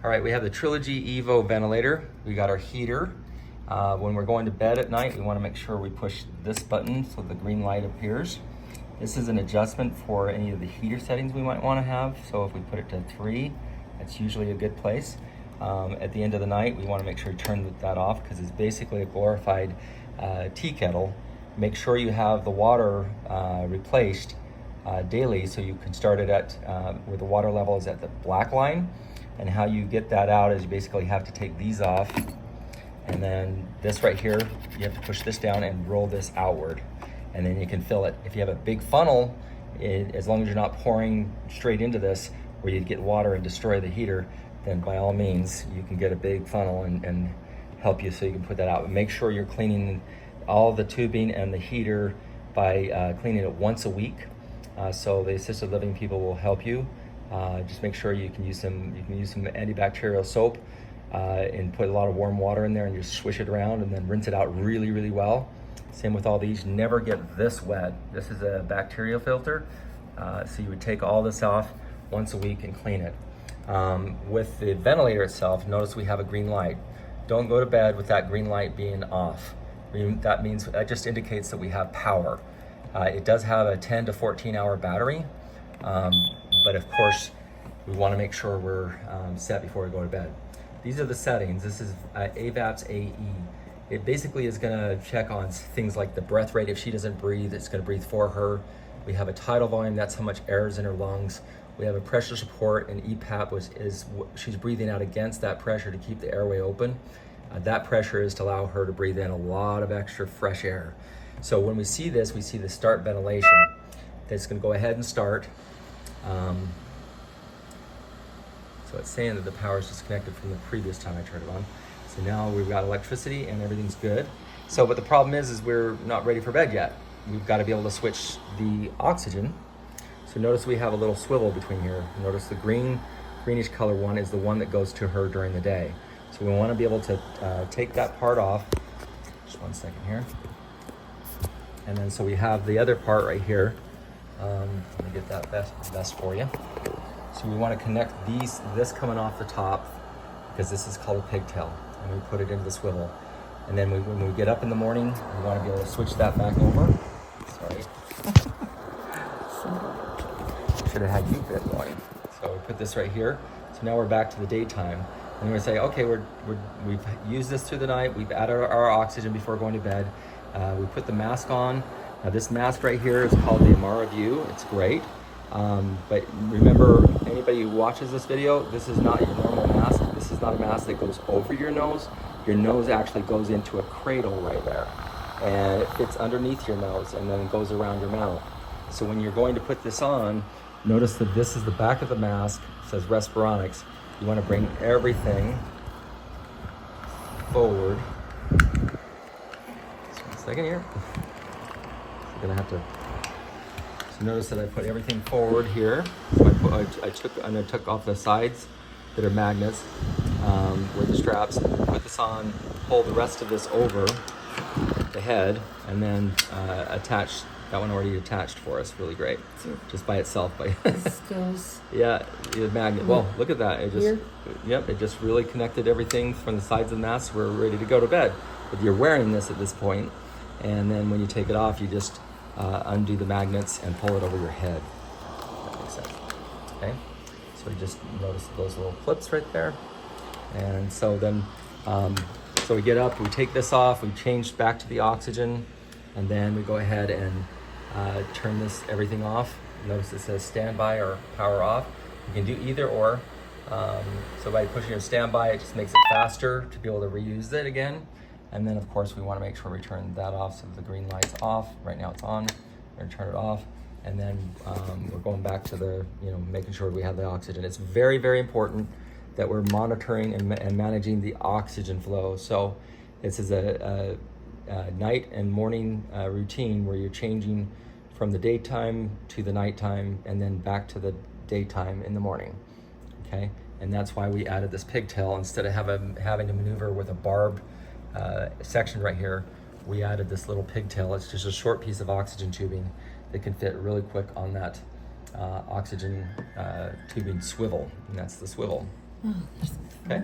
All right, we have the Trilogy Evo ventilator. We got our heater. When we're going to bed at night, we want to make sure we push this button so the green light appears. This is an adjustment for any of the heater settings we might want to have. So if we put it to 3, that's usually a good place. At the end of the night, we want to make sure to turn that off because it's basically a glorified tea kettle. Make sure you have the water replaced daily so you can start it at where the water level is at the black line. And how you get that out is you basically have to take these off, and then this right here, you have to push this down and roll this outward, and then you can fill it. If you have a big funnel, as long as you're not pouring straight into this where you'd get water and destroy the heater, then by all means you can get a big funnel and help you so you can put that out. But make sure you're cleaning all the tubing and the heater by cleaning it once a week. So the assisted living people will help you. Just make sure you can use some antibacterial soap and put a lot of warm water in there and just swish it around and then rinse it out really, really well. Same with all these. Never get this wet. This is a bacterial filter. So you would take all this off once a week and clean it. With the ventilator itself, notice we have a green light. Don't go to bed with that green light being off. That just indicates that we have power. It does have a 10 to 14 hour battery. But of course, we want to make sure we're set before we go to bed. These are the settings. This is AVAPS AE. It basically is going to check on things like the breath rate. If she doesn't breathe, it's going to breathe for her. We have a tidal volume. That's how much air is in her lungs. We have a pressure support, and EPAP she's breathing out against that pressure to keep the airway open. That pressure is to allow her to breathe in a lot of extra fresh air. So when we see this, we see the start ventilation. That's going to go ahead and start. So it's saying that the power is disconnected from the previous time I turned it on. So now we've got electricity and everything's good. So, but the problem is we're not ready for bed yet. We've got to be able to switch the oxygen. So notice we have a little swivel between here. Notice the greenish color one is the one that goes to her during the day. So we want to be able to take that part off. Just one second here. And then so we have the other part right here. Let me get that best for you. So we want to connect this coming off the top, because this is called a pigtail, and we put it into the swivel. And then when we get up in the morning, we want to be able to switch that back over. Sorry. Should have had you fit going. So we put this right here. So now we're back to the daytime. And we say, okay, we've used this through the night. We've added our oxygen before going to bed. We put the mask on. Now this mask right here is called the Amara View. It's great. But remember, anybody who watches this video, this is not your normal mask. This is not a mask that goes over your nose. Your nose actually goes into a cradle right there. And it fits underneath your nose and then it goes around your mouth. So when you're going to put this on, notice that this is the back of the mask. It says Respironics. You want to bring everything forward. Just 1 second here. I'm gonna have to. So notice that I put everything forward here. So I took off the sides that are magnets with the straps. Put this on. Pull the rest of this over the head, and then attach. That one already attached for us. Really great. Just by itself. This goes. Yeah, the magnet. Well, look at that. It just. Yep. It just really connected everything from the sides of the mask. We're ready to go to bed. But you're wearing this at this point, and then when you take it off, you just undo the magnets and pull it over your head. That makes sense. Okay. So you just notice those little clips right there, and so then, so we get up, we take this off, we change back to the oxygen, and then we go ahead and turn everything off. Notice it says standby or power off. You can do either or. So by pushing your standby, it just makes it faster to be able to reuse it again. And then of course we want to make sure we turn that off so the green light's off. Right now it's on. We're gonna turn it off. And then we're going back to making sure we have the oxygen. It's very, very important that we're monitoring and managing the oxygen flow. So this is a night and morning routine where you're changing from the daytime to the nighttime and then back to the daytime in the morning, okay? And that's why we added this pigtail. Instead of having to maneuver with a barbed section right here, we added this little pigtail. It's just a short piece of oxygen tubing that can fit really quick on that oxygen tubing swivel, and that's the swivel. Okay.